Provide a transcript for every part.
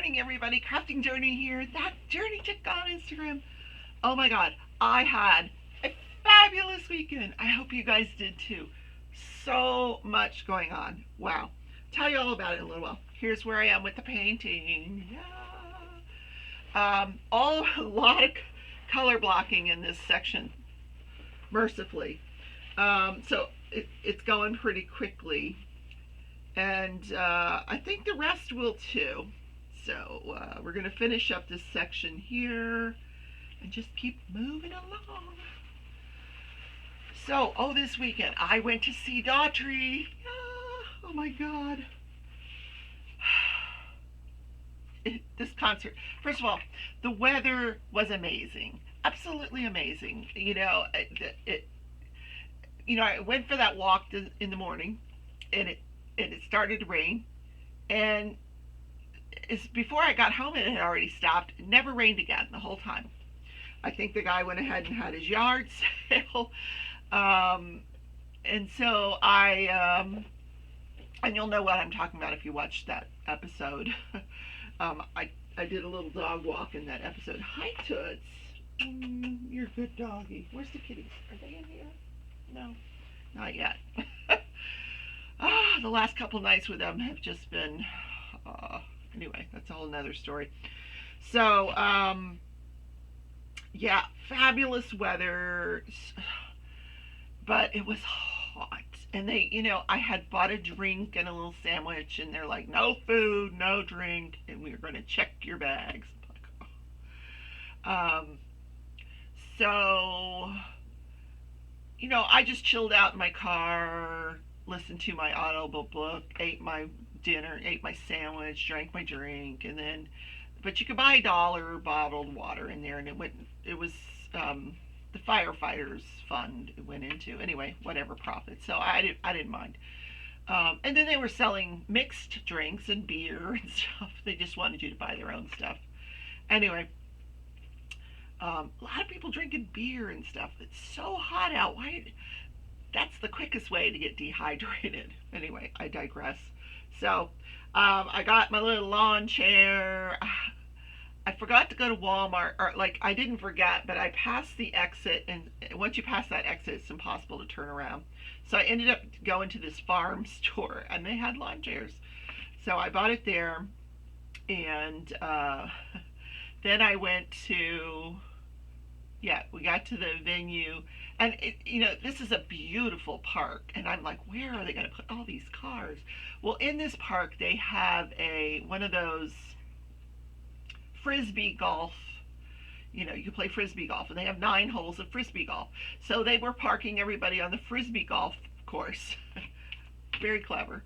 morning, everybody. Crafting Journey here. That Journey Chick on Instagram. Oh my God, I had a fabulous weekend. I hope you guys did too. So much going on. Wow. Tell you all about it in a little while. Here's where I am with the painting. Yeah. A lot of color blocking in this section, mercifully. It's going pretty quickly, and I think the rest will too. So we're going to finish up this section here and just keep moving along. So, this weekend I went to see Daughtry. Oh my God. This concert, first of all, the weather was amazing. Absolutely amazing. I went for that walk in the morning, and it started to rain, and before I got home it had already stopped. It never rained again the whole time. I think the guy went ahead and had his yard sale, and so and you'll know what I'm talking about if you watched that episode. I did a little dog walk in that episode. Hi, Toots. You're a good doggy. Where's the kitties? Are they in here? No, not yet. The last couple nights with them have just been, anyway, that's a whole nother story. So, yeah, fabulous weather, but it was hot. And I had bought a drink and a little sandwich, and they're like, no food, no drink, and we were going to check your bags. So, I just chilled out in my car, listened to my audible book, ate my dinner, ate my sandwich, drank my drink, and then, but you could buy $1 bottled water in there, and it was the firefighters fund it went into. Anyway, whatever profit. So I didn't mind. And then they were selling mixed drinks and beer and stuff. They just wanted you to buy their own stuff. Anyway, a lot of people drinking beer and stuff. It's so hot out. That's the quickest way to get dehydrated. Anyway, I digress. So I got my little lawn chair. I forgot to go to Walmart, or I didn't forget, but I passed the exit, and once you pass that exit, it's impossible to turn around. So I ended up going to this farm store, and they had lawn chairs. So I bought it there, and then I went to, we got to the venue, and this is a beautiful park, and I'm like, where are they going to put all these cars? Well, in this park, they have one of those frisbee golf. You can play frisbee golf, and they have 9 holes of frisbee golf. So they were parking everybody on the frisbee golf course. Very clever.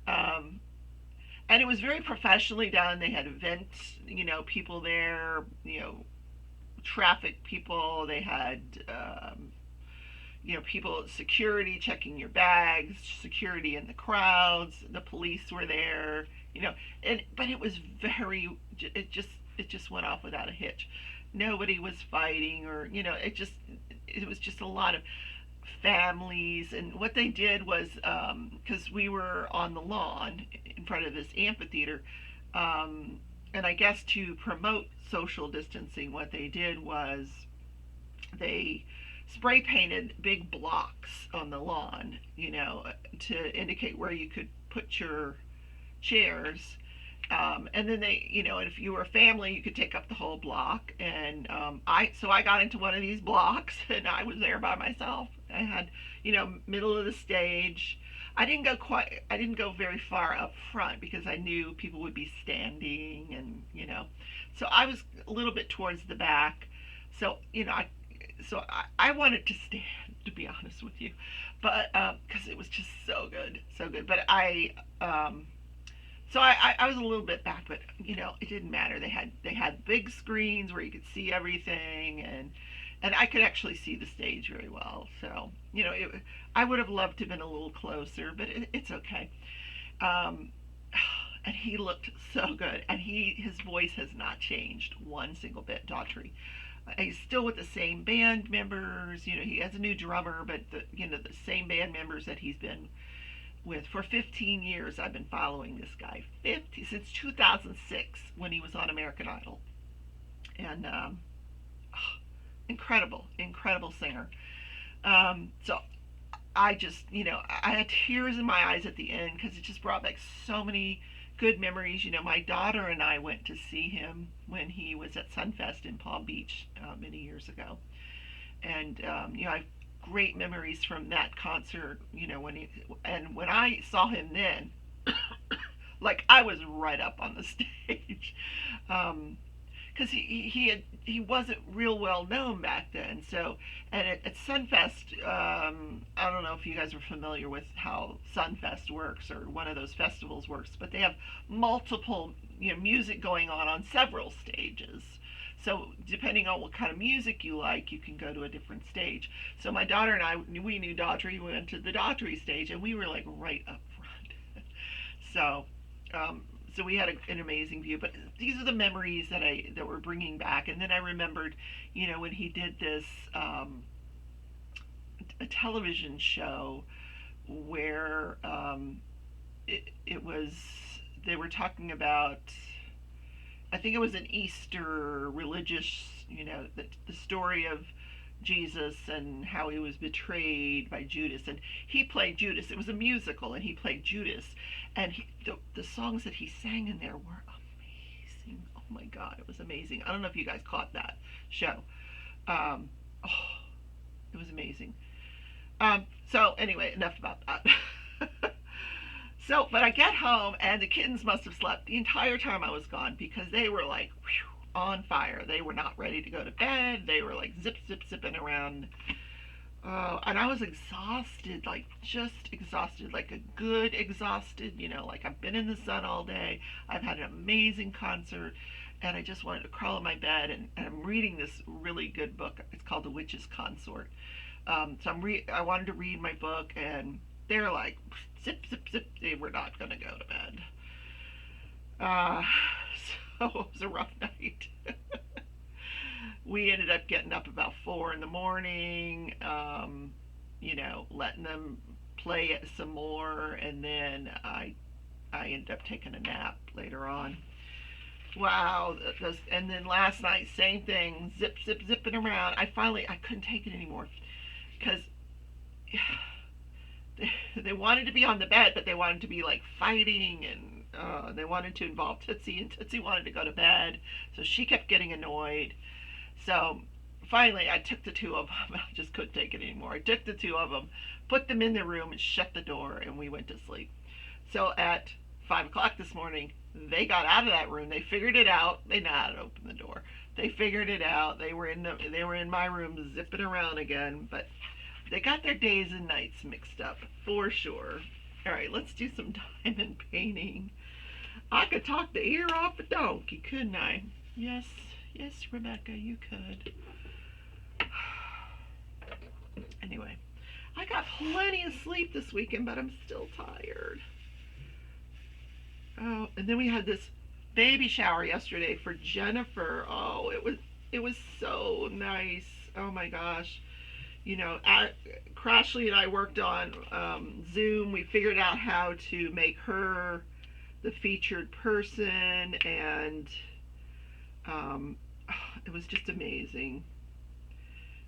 And it was very professionally done. They had events, people there, traffic people. They had, people, security checking your bags, security in the crowds. The police were there, but it was it just went off without a hitch. Nobody was fighting, or it was just a lot of families. And what they did was, because we were on the lawn in front of this amphitheater, and I guess to promote social distancing, what they did was they spray painted big blocks on the lawn, to indicate where you could put your chairs. And then and if you were a family, you could take up the whole block. And I got into one of these blocks, and I was there by myself. I had, middle of the stage. I didn't go very far up front because I knew people would be standing, and so I was a little bit towards the back. So I wanted to stand, to be honest with you, but because it was just so good, so good. But so I was a little bit back, but it didn't matter. They had big screens where you could see everything, and I could actually see the stage very well. So I would have loved to have been a little closer, but it's okay. And he looked so good, and his voice has not changed one single bit. Daughtry. He's still with the same band members. He has a new drummer, but the same band members that he's been with for 15 years. I've been following this guy 50 since 2006 when he was on American Idol, and incredible, incredible singer. So I just, I had tears in my eyes at the end because it just brought back so many good memories. My daughter and I went to see him when he was at Sunfest in Palm Beach many years ago, and I have great memories from that concert. When I saw him then, like I was right up on the stage. Because he wasn't real well known back then. So, and at Sunfest, I don't know if you guys are familiar with how Sunfest works or one of those festivals works, but they have multiple music going on several stages. So depending on what kind of music you like, you can go to a different stage. So my daughter and I, we knew Daughtry. We went to the Daughtry stage, and we were like right up front. So so we had an amazing view. But these are the memories that we're bringing back. And then I remembered, when he did this a television show where it was they were talking about. I think it was an Easter religious, the story of Jesus and how he was betrayed by Judas, and he played Judas. It was a musical, and he played Judas, and the songs that he sang in there were amazing. Oh my God, it was amazing. I don't know if you guys caught that show. Oh, it was amazing. So anyway, enough about that. So, but I get home and the kittens must have slept the entire time I was gone because they were like whew, on fire. They were not ready to go to bed. They were like zip, zip, zipping around. And I was exhausted, like just exhausted, like a good exhausted, like I've been in the sun all day. I've had an amazing concert and I just wanted to crawl in my bed, and I'm reading this really good book. It's called The Witch's Consort. So I wanted to read my book, and they're like, zip, zip, zip, they were not going to go to bed. So it was a rough night. We ended up getting up about 4 in the morning, letting them play it some more, and then I ended up taking a nap later on. Wow. And then last night, same thing, zip, zip, zipping around. I couldn't take it anymore because they wanted to be on the bed, but they wanted to be like fighting, and they wanted to involve Tootsie, and Tootsie wanted to go to bed, so she kept getting annoyed. So finally, I took the two of them. I just couldn't take it anymore. I took the two of them, put them in the room, and shut the door, and we went to sleep. So at 5 o'clock this morning, they got out of that room. They figured it out. They know how to open the door. They figured it out. They were in my room zipping around again, but they got their days and nights mixed up for sure. All right, let's do some diamond painting. I could talk the ear off a donkey, couldn't I? Yes, Rebecca, you could. Anyway, I got plenty of sleep this weekend, but I'm still tired. Oh, and then we had this baby shower yesterday for Jennifer. Oh, it was so nice. Oh my gosh. Crashly and I worked on Zoom. We figured out how to make her the featured person, and it was just amazing.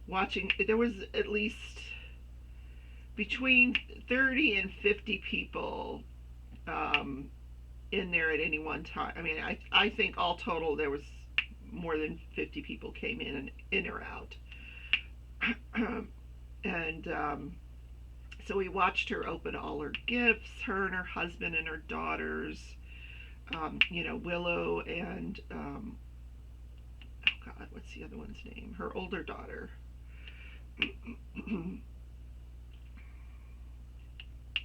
There was at least between 30 and 50 people in there at any one time. I mean, I think all total there was more than 50 people came in or out. And so we watched her open all her gifts, her and her husband and her daughters, Willow and, oh God, what's the other one's name? Her older daughter.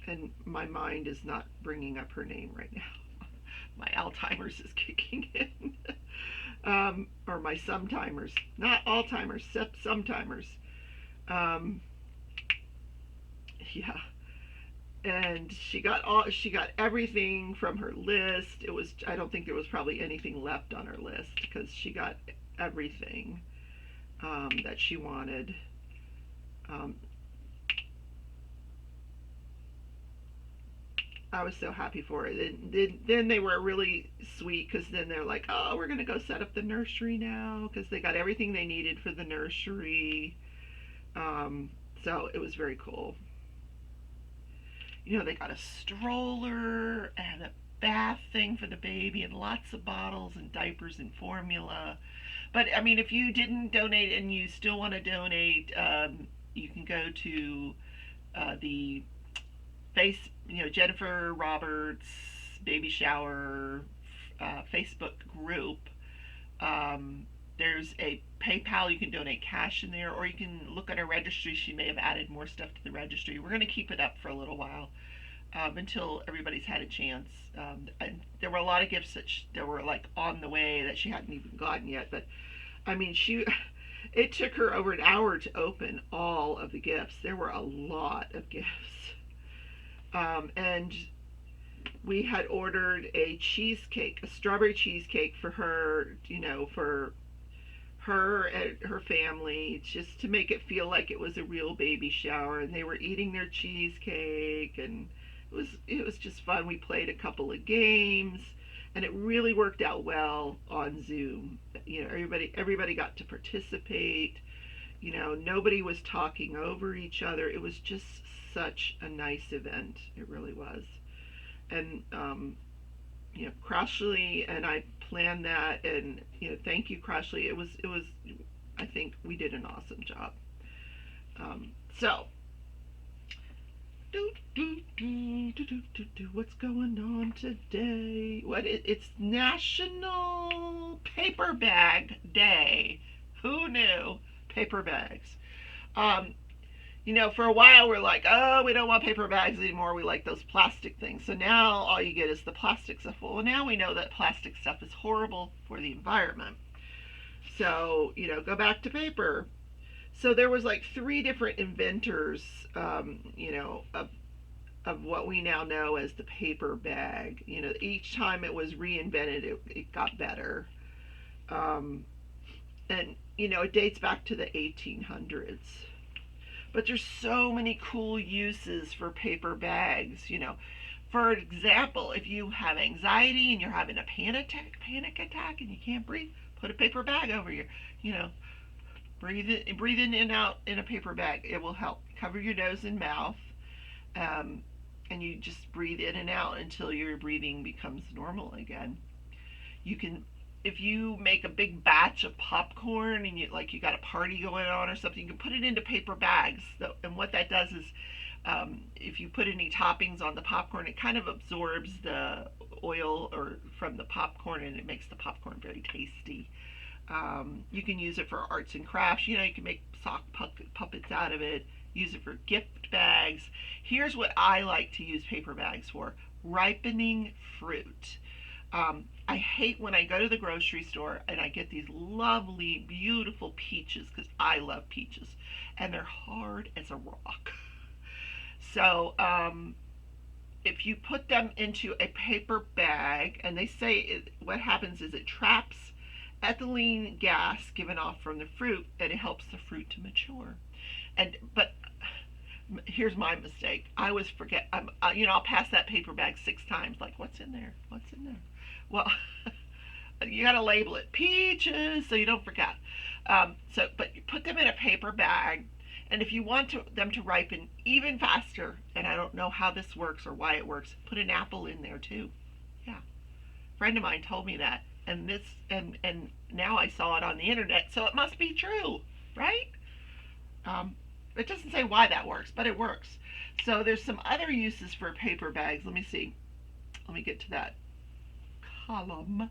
And my mind is not bringing up her name right now. My Alzheimer's is kicking in. Or my sometimers. Not Alzheimer's, sometimers. Yeah. And she got everything from her list. I don't think there was probably anything left on her list because she got everything that she wanted. I was so happy for it. And then they were really sweet because then they're like, oh, we're going to go set up the nursery now because they got everything they needed for the nursery. Um, so it was very cool. They got a stroller and a bath thing for the baby and lots of bottles and diapers and formula. But I mean, if you didn't donate and you still want to donate, you can go to the Jennifer Roberts baby shower Facebook group. There's a PayPal. You can donate cash in there, or you can look at our registry. She may have added more stuff to the registry. We're going to keep it up for a little while until everybody's had a chance. And there were a lot of gifts that were like on the way that she hadn't even gotten yet. But I mean, it took her over an hour to open all of the gifts. There were a lot of gifts. And we had ordered a cheesecake, a strawberry cheesecake for her, for her and her family, just to make it feel like it was a real baby shower. And they were eating their cheesecake, and it was just fun. We played a couple of games, and it really worked out well on Zoom. Everybody got to participate. Nobody was talking over each other. It was just such a nice event. It really was. And Crochet and I planned that, and thank you, Crochet. It was. I think we did an awesome job. So, what's going on today? It's National Paper Bag Day. Who knew? Paper bags. For a while we're like, oh, we don't want paper bags anymore. We like those plastic things. So now all you get is the plastic stuff. Well, now we know that plastic stuff is horrible for the environment. So, go back to paper. So there was like 3 different inventors, of what we now know as the paper bag. Each time it was reinvented, it got better. And, it dates back to the 1800s. But there's so many cool uses for paper bags. For example, if you have anxiety and you're having a panic attack and you can't breathe, put a paper bag over your, breathe in and out in a paper bag. It will help. Cover your nose and mouth, and you just breathe in and out until your breathing becomes normal again. You can, if you make a big batch of popcorn and you got a party going on or something, you can put it into paper bags. And what that does is, if you put any toppings on the popcorn, it kind of absorbs the oil from the popcorn, and it makes the popcorn very tasty. You can use it for arts and crafts. You can make sock puppets out of it. Use it for gift bags. Here's what I like to use paper bags for: ripening fruit. I hate when I go to the grocery store and I get these lovely, beautiful peaches, because I love peaches, and they're hard as a rock. So if you put them into a paper bag, and they say what happens is it traps ethylene gas given off from the fruit, and it helps the fruit to mature. But here's my mistake. I always forget. I'll pass that paper bag 6 times. Like, what's in there? What's in there? Well, you got to label it peaches so you don't forget. But you put them in a paper bag, and if you want them to ripen even faster, and I don't know how this works or why it works, put an apple in there too. Yeah, a friend of mine told me that, and now I saw it on the internet, so it must be true, right? It doesn't say why that works, but it works. So there's some other uses for paper bags. Let me see. Let me get to that column.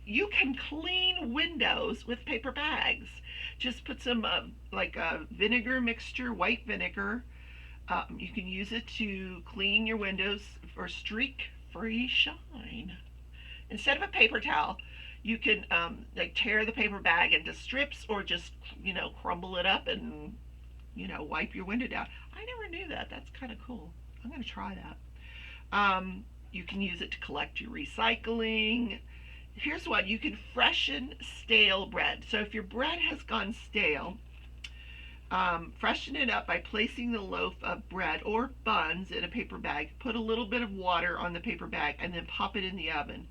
You can clean windows with paper bags. Just put some vinegar mixture, white vinegar. You can use it to clean your windows for streak-free shine. Instead of a paper towel, you can tear the paper bag into strips, or just crumble it up and wipe your window down. I never knew that. That's kind of cool. I'm going to try that. You can use it to collect your recycling. Here's one. You can freshen stale bread. So if your bread has gone stale, Freshen it up by placing the loaf of bread or buns in a paper bag. Put a little bit of water on the paper bag and then pop it in the oven.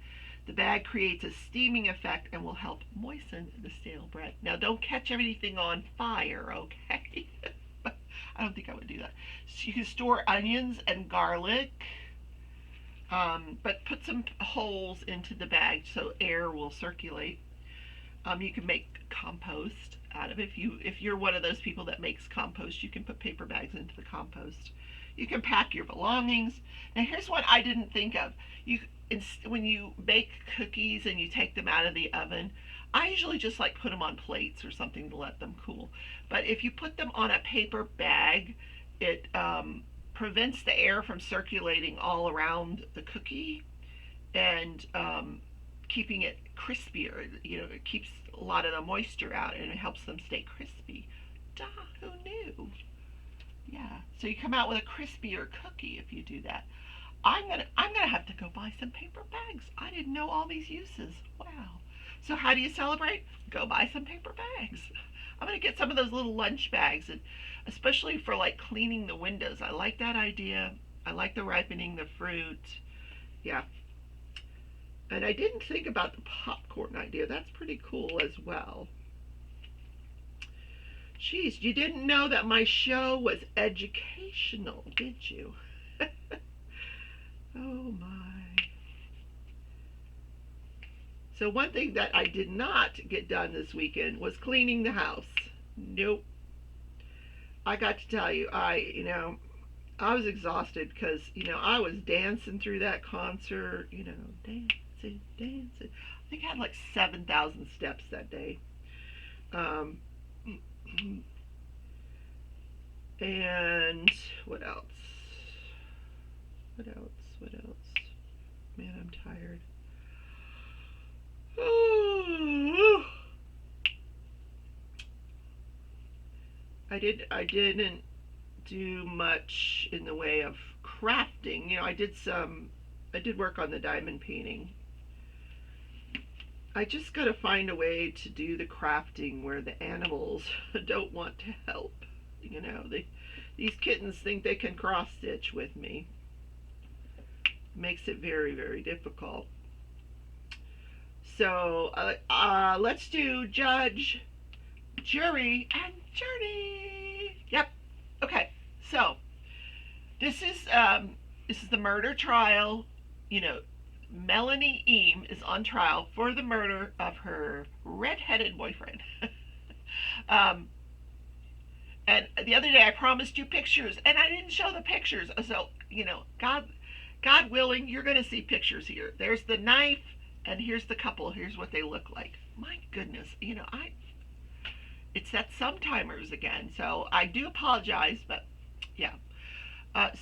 The bag creates a steaming effect and will help moisten the stale bread. Now, don't catch everything on fire, okay? I don't think I would do that. So you can store onions and garlic, but put some holes into the bag so air will circulate. You can make compost out of it. If you're one of those people that makes compost, you can put paper bags into the compost. You can pack your belongings. Now here's what I didn't think of. When you bake cookies and you take them out of the oven, I usually just like put them on plates or something to let them cool. But if you put them on a paper bag, it prevents the air from circulating all around the cookie and keeping it crispier. It keeps a lot of the moisture out and it helps them stay crispy. Duh, who knew? Yeah, so you come out with a crispier cookie if you do that. I'm gonna have to go buy some paper bags. I didn't know all these uses. Wow. So how do you celebrate? Go buy some paper bags. I'm gonna get some of those little lunch bags, and especially for like cleaning the windows. I like that idea. I like the ripening the fruit. Yeah. And I didn't think about the popcorn idea. That's pretty cool as well. Geez, you didn't know that my show was educational, did you? Oh my. So one thing that I did not get done this weekend was cleaning the house. Nope. I got to tell you, I was exhausted because, I was dancing through that concert, dancing. I think I had like 7,000 steps that day. And what else? Man, I'm tired. I didn't do much in the way of crafting. I did work on the diamond painting. I just got to find a way to do the crafting where the animals don't want to help. These kittens think they can cross stitch with me. Makes it very, very difficult. So let's do judge, jury, and journey. Yep. Okay. So this is the murder trial. Melanie Eam is on trial for the murder of her red-headed boyfriend. And the other day I promised you pictures, and I didn't show the pictures. So God willing, you're going to see pictures here. There's the knife, and here's the couple. Here's what they look like. My goodness, it's that Sometimers again. So I do apologize, but yeah.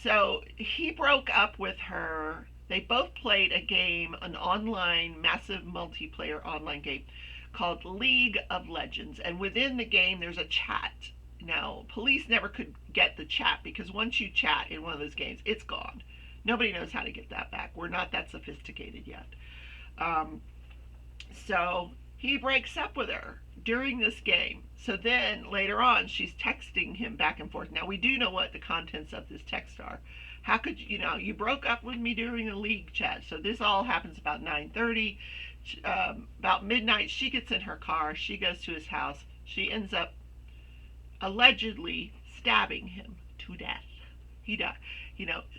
So he broke up with her. They both played a game, an online, massive multiplayer online game called League of Legends. And within the game, there's a chat. Now, police never could get the chat because once you chat in one of those games, it's gone. Nobody knows how to get that back. We're not that sophisticated yet. So he breaks up with her during this game. So then later on, she's texting him back and forth. Now, we do know what the contents of this text are. How could you broke up with me during a league chat. So this all happens about 9:30. About midnight, she gets in her car. She goes to his house. She ends up allegedly stabbing him to death. He died.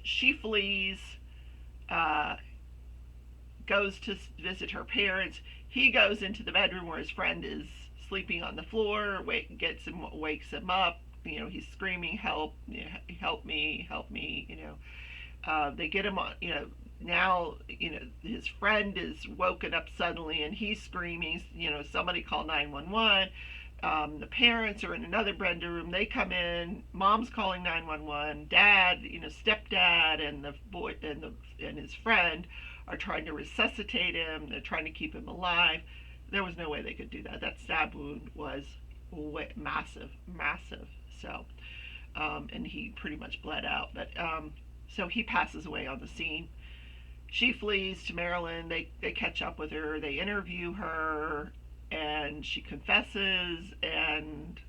She flees, goes to visit her parents. He goes into the bedroom where his friend is sleeping on the floor, wakes him up. He's screaming, help me, help me. They get him on, now, his friend is woken up suddenly and he's screaming, somebody call 911. The parents are in another bedroom. They come in. Mom's calling 911. Dad, stepdad, and the boy and his friend are trying to resuscitate him. They're trying to keep him alive. There was no way they could do that. That stab wound was massive. So, and he pretty much bled out. But so he passes away on the scene. She flees to Maryland. They catch up with her. They interview her. And she confesses, and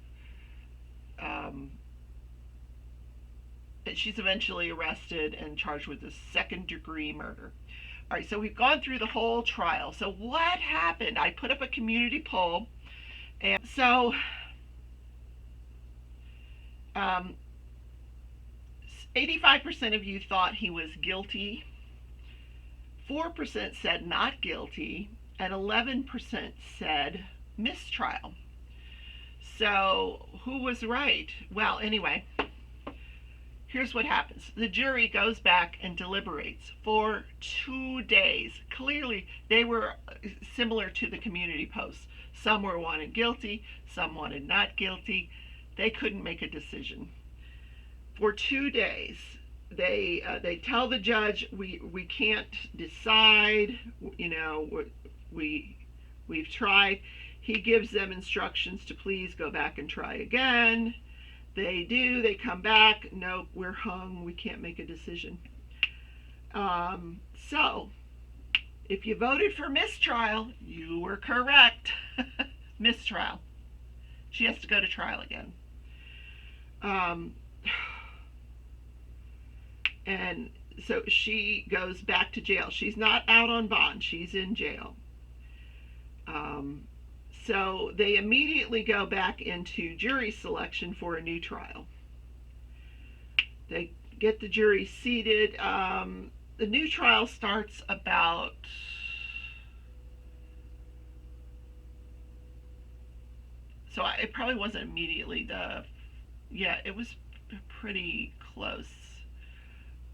she's eventually arrested and charged with a second-degree murder. All right, so we've gone through the whole trial. So what happened? I put up a community poll, and so 85% of you thought he was guilty, 4% said not guilty, and 11% said mistrial. So who was right? Well, anyway, here's what happens. The jury goes back and deliberates for 2 days. Clearly, they were similar to the community posts. Some were wanted guilty, some wanted not guilty. They couldn't make a decision. For 2 days, they tell the judge, we can't decide, we've tried. He gives them instructions to please go back and try again. They do. They come back. Nope, we're hung. We can't make a decision. So, if you voted for mistrial, you were correct. Mistrial. She has to go to trial again. And so she goes back to jail. She's not out on bond. She's in jail. So they immediately go back into jury selection for a new trial. They get the jury seated. The new trial starts about it probably wasn't immediately it was pretty close.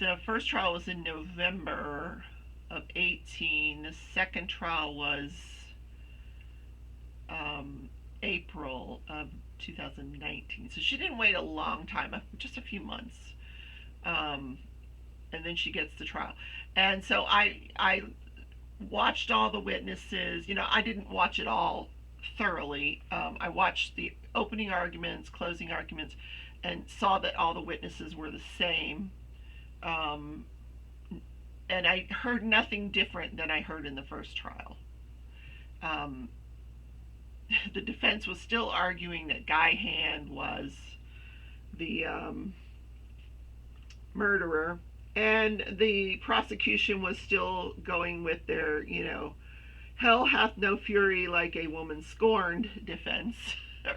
The first trial was in November of 18. The second trial was April of 2019. So she didn't wait a long time, just a few months. And then she gets the trial. And so I watched all the witnesses. I didn't watch it all thoroughly. I watched the opening arguments, closing arguments, and saw that all the witnesses were the same. And I heard nothing different than I heard in the first trial. The defense was still arguing that Guy Hand was the murderer, and the prosecution was still going with their, hell hath no fury like a woman scorned defense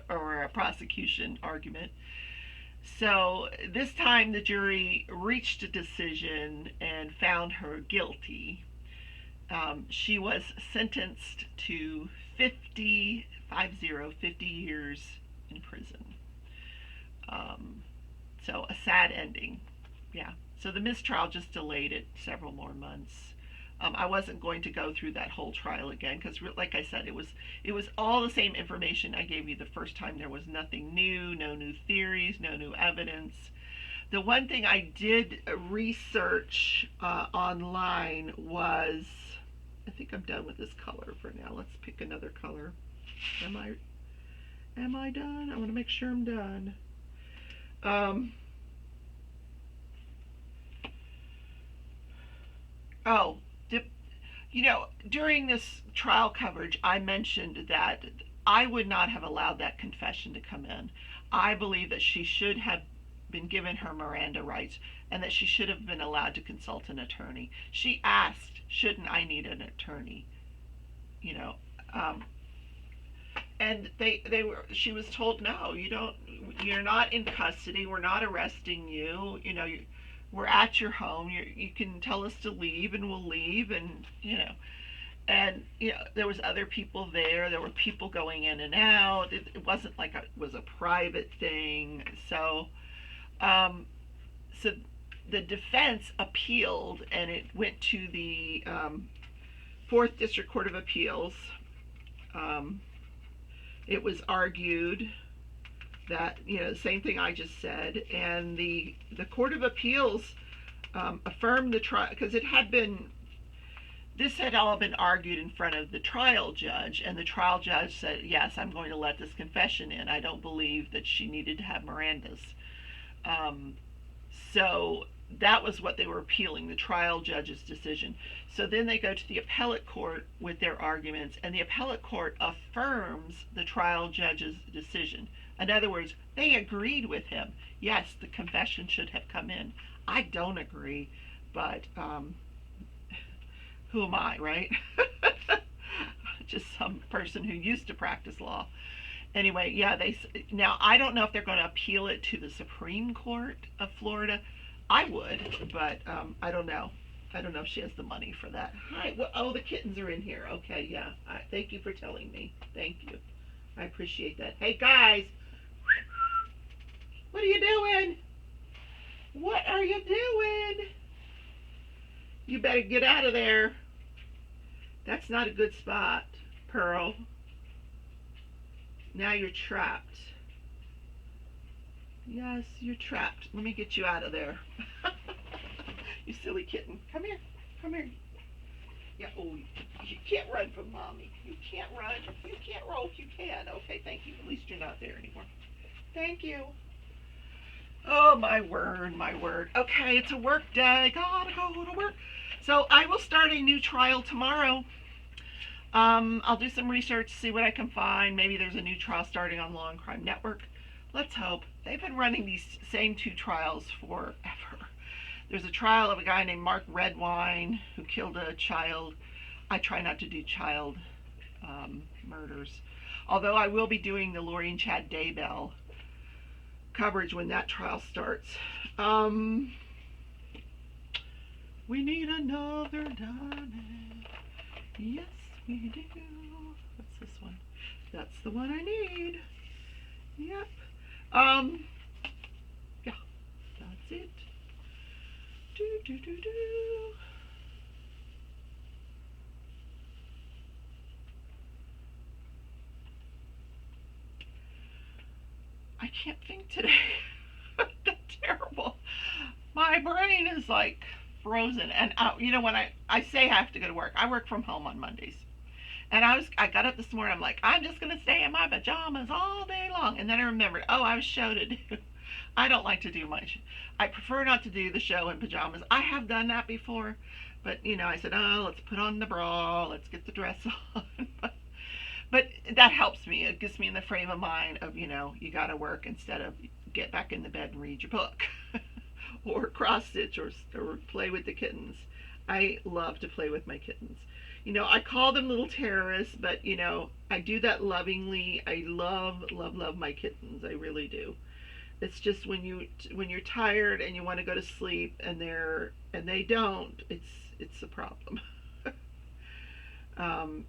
or a prosecution argument. So this time the jury reached a decision and found her guilty. She was sentenced to 50 years in prison. So a sad ending. Yeah. So the mistrial just delayed it several more months. I wasn't going to go through that whole trial again because, like I said, it was all the same information I gave you the first time. There was nothing new, no new theories, no new evidence. The one thing I did research online was, I think I'm done with this color for now. Let's pick another color. Am I done? I want to make sure I'm done. During this trial coverage, I mentioned that I would not have allowed that confession to come in. I believe that she should have been given her Miranda rights and that she should have been allowed to consult an attorney. She asked, shouldn't I need an attorney? And she was told, no, you're not in custody. We're not arresting you. We're at your home. You can tell us to leave and we'll leave. And, there was other people there. There were people going in and out. It wasn't like it was a private thing. So the defense appealed, and it went to the 4th District Court of Appeals. It was argued that, the same thing I just said, and the Court of Appeals affirmed the trial, because this had all been argued in front of the trial judge, and the trial judge said, yes, I'm going to let this confession in. I don't believe that she needed to have Miranda's. So that was what they were appealing, the trial judge's decision. So then they go to the appellate court with their arguments, and the appellate court affirms the trial judge's decision. In other words, they agreed with him. Yes, the confession should have come in. I don't agree, but who am I, right? Just some person who used to practice law. Anyway, yeah, now I don't know if they're going to appeal it to the Supreme Court of Florida. I would, but I don't know. I don't know if she has the money for that. Hi. Well, oh, the kittens are in here. Okay, yeah. Thank you for telling me. Thank you. I appreciate that. Hey, guys. What are you doing? What are you doing? You better get out of there. That's not a good spot, Pearl. Now you're trapped. Yes, you're trapped. Let me get you out of there. You silly kitten. Come here. Come here. Yeah, oh, you can't run from mommy. You can't run. You can't roll. You can. Okay, thank you. At least you're not there anymore. Thank you. Oh, my word, my word. Okay, it's a work day. Gotta go to work. So I will start a new trial tomorrow. I'll do some research, see what I can find. Maybe there's a new trial starting on Law and Crime Network. Let's hope. They've been running these same two trials forever. There's a trial of a guy named Mark Redwine who killed a child. I try not to do child murders. Although I will be doing the Lori and Chad Daybell coverage when that trial starts. We need another diamond. Yes, we do. What's this one? That's the one I need. Yep. Yeah, that's it. Do. I can't think today. That's terrible. My brain is like frozen. And you know, when I say I have to go to work, I work from home on Mondays. And I got up this morning, I'm like, I'm just going to stay in my pajamas all day long. And then I remembered, oh, I have a show to do. I don't like to do much. I prefer not to do the show in pajamas. I have done that before. But, you know, I said, oh, let's put on the bra. Let's get the dress on. But that helps me. It gets me in the frame of mind of, you know, you got to work instead of get back in the bed and read your book. Or cross stitch or play with the kittens. I love to play with my kittens. You know, I call them little terrorists, but, you know, I do that lovingly. I love my kittens. I really do. It's just when you're tired and you want to go to sleep and they don't, it's a problem. Kind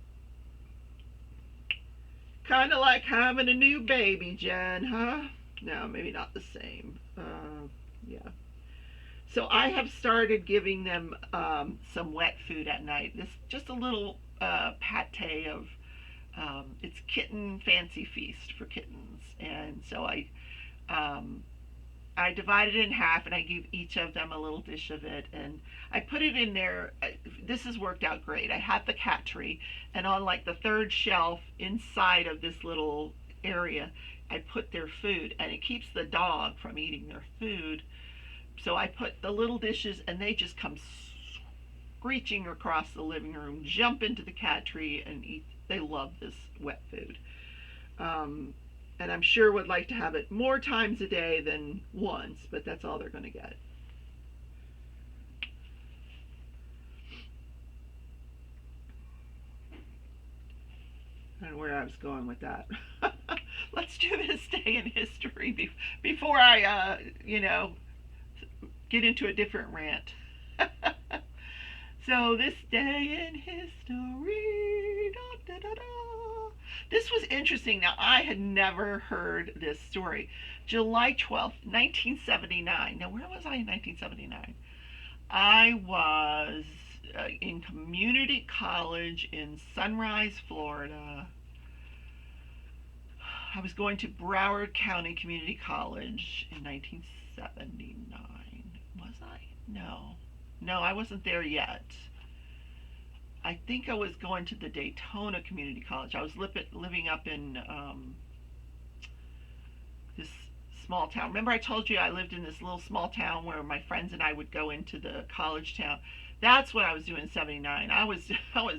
of like having a new baby, Jen, huh? No, maybe not the same. Yeah. So I have started giving them some wet food at night. This just a little pate of it's kitten fancy feast for kittens, and so I divided it in half and I gave each of them a little dish of it, and I put it in there. This has worked out great. I have the cat tree, and on like the third shelf inside of this little area, I put their food, and it keeps the dog from eating their food. So I put the little dishes, and they just come screeching across the living room, jump into the cat tree, and eat. They love this wet food. And I'm sure would like to have it more times a day than once, but that's all they're going to get. I don't know where I was going with that. Let's do this day in history before I, you know, get into a different rant. So this day in history, da, da, da, da. This was interesting. Now, I had never heard this story. July 12th, 1979. Now, where was I in 1979? I was in community college in Sunrise, Florida. I was going to Broward County Community College in 1979. Was I? No, I wasn't there yet. I think I was going to the Daytona Community College. I was living up in this small town. Remember I told you I lived in this little small town where my friends and I would go into the college town. That's what I was doing in 79. I was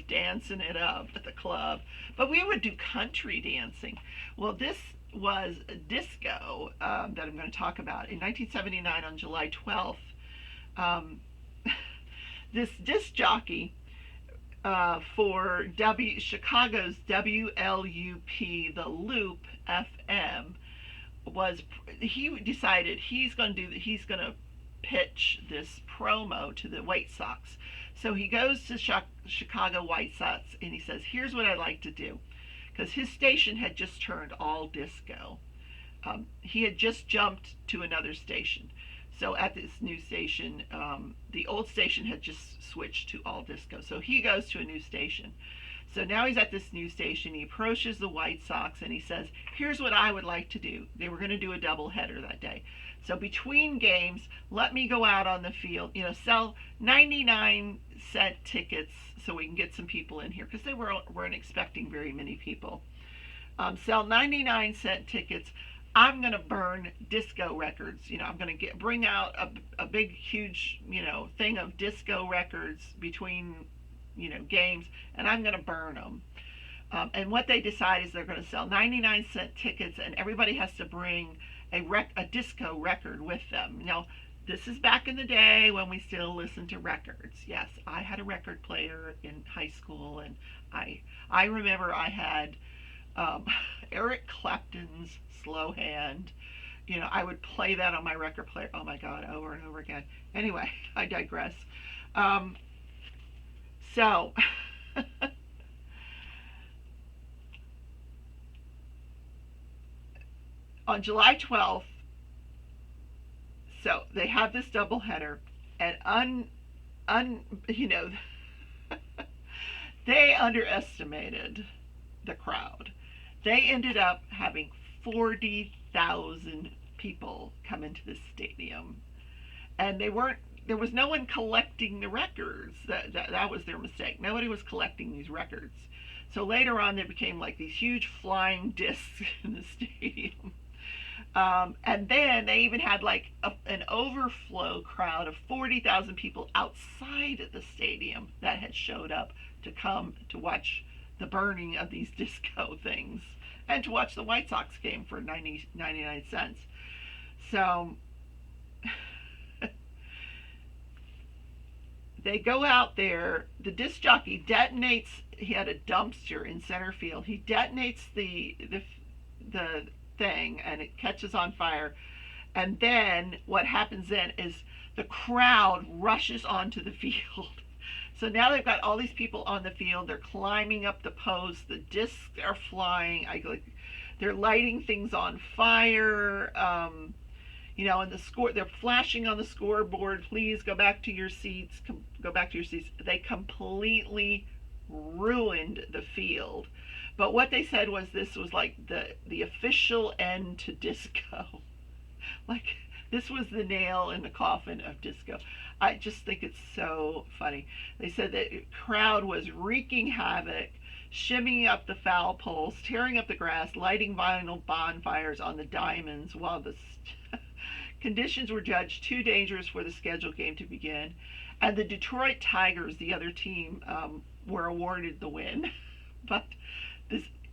dancing it up at the club. But we would do country dancing. Well, this was a disco that I'm going to talk about. In 1979 on July 12th, um, this disc jockey for Chicago's WLUP, the Loop FM, he decided he's going to pitch this promo to the White Sox. So he goes to Chicago White Sox and he says, "Here's what I'd like to do," because his station had just turned all disco. He had just jumped to another station. So at this new station, the old station had just switched to all disco. So he goes to a new station. So now he's at this new station. He approaches the White Sox and he says, "Here's what I would like to do." They were going to do a doubleheader that day. So between games, let me go out on the field, sell 99-cent tickets so we can get some people in here, because they weren't expecting very many people. Sell 99-cent tickets. I'm going to burn disco records. I'm going to bring out a big, huge, thing of disco records between, games, and I'm going to burn them. And what they decide is they're going to sell 99-cent tickets, and everybody has to bring a disco record with them. This is back in the day when we still listened to records. Yes, I had a record player in high school, and I remember I had Eric Clapton's Slow Hand. I would play that on my record player. Oh my God, over and over again. Anyway, I digress. So on July 12th, so they have this doubleheader, and they underestimated the crowd. They ended up having 40,000 people come into this stadium, and there was no one collecting the records. That was their mistake. Nobody was collecting these records. So later on, there became like these huge flying discs in the stadium. And then they even had like an overflow crowd of 40,000 people outside of the stadium that had showed up to come to watch the burning of these disco things and to watch the White Sox game for 99 cents. So they go out there. The disc jockey detonates. He had a dumpster in center field. He detonates the thing, and it catches on fire. And then what happens then is the crowd rushes onto the field. So now they've got all these people on the field. They're climbing up the posts. The discs are flying. They're lighting things on fire. And they're flashing on the scoreboard. Please go back to your seats. Go back to your seats. They completely ruined the field. But what they said was this was like the official end to disco. Like, this was the nail in the coffin of disco. I just think it's so funny. They said that the crowd was wreaking havoc, shimmying up the foul poles, tearing up the grass, lighting vinyl bonfires on the diamonds while the conditions were judged too dangerous for the scheduled game to begin. And the Detroit Tigers, the other team, were awarded the win. But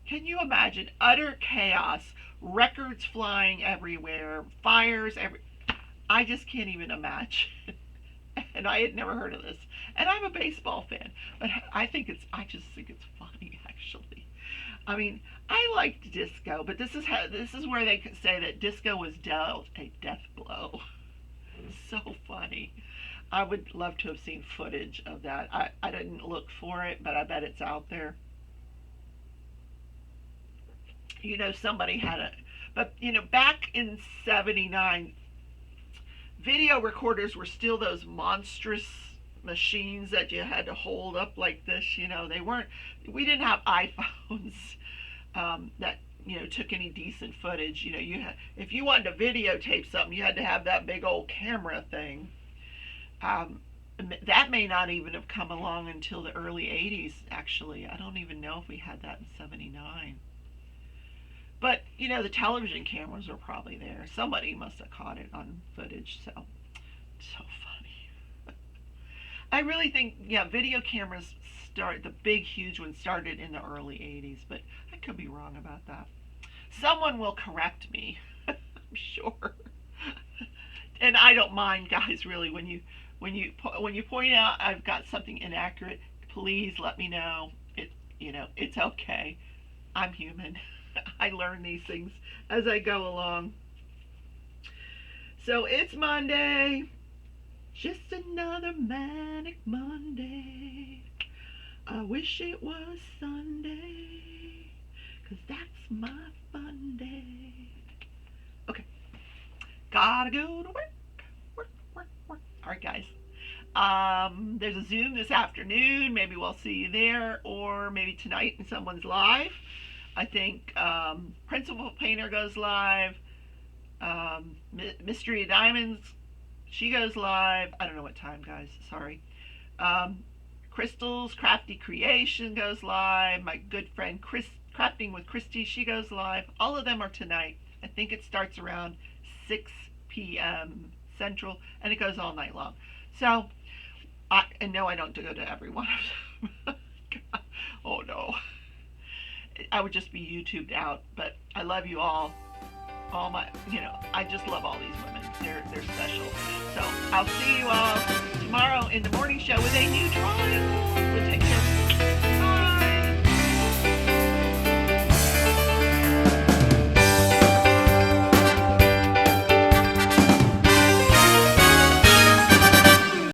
can you imagine utter chaos, records flying everywhere, fires I just can't even imagine. And I had never heard of this. And I'm a baseball fan, but I just think it's funny, actually. I mean, I liked disco, but this is where they say that disco was dealt a death blow. So funny. I would love to have seen footage of that. I didn't look for it, but I bet it's out there. Somebody had but back in 79, video recorders were still those monstrous machines that you had to hold up like this. We didn't have iPhones that took any decent footage. If you wanted to videotape something, you had to have that big old camera thing. That may not even have come along until the early 80s, actually. I don't even know if we had that in 79. But, you know, the television cameras were probably there. Somebody must have caught it on footage, so funny. I really think, yeah, video cameras the big, huge one started in the early 80s, but I could be wrong about that. Someone will correct me, I'm sure. And I don't mind, guys, really, when you point out I've got something inaccurate, please let me know. It's okay. I'm human. I learn these things as I go along. So it's Monday. Just another manic Monday. I wish it was Sunday, 'cause that's my fun day. Okay. Gotta go to work. Alright, guys. There's a Zoom this afternoon. Maybe we'll see you there, or maybe tonight in someone's live. I think Principal Painter goes live. Mystery of Diamonds, she goes live. I don't know what time, guys. Sorry. Crystal's Crafty Creation goes live. My good friend Crafting with Christy, she goes live. All of them are tonight. I think it starts around 6 p.m. Central, and it goes all night long. So, and no, I don't go to every one of them. Oh no. I would just be YouTubed out, but I love you all. I just love all these women. They're special. So I'll see you all tomorrow in the morning show with a new drawing.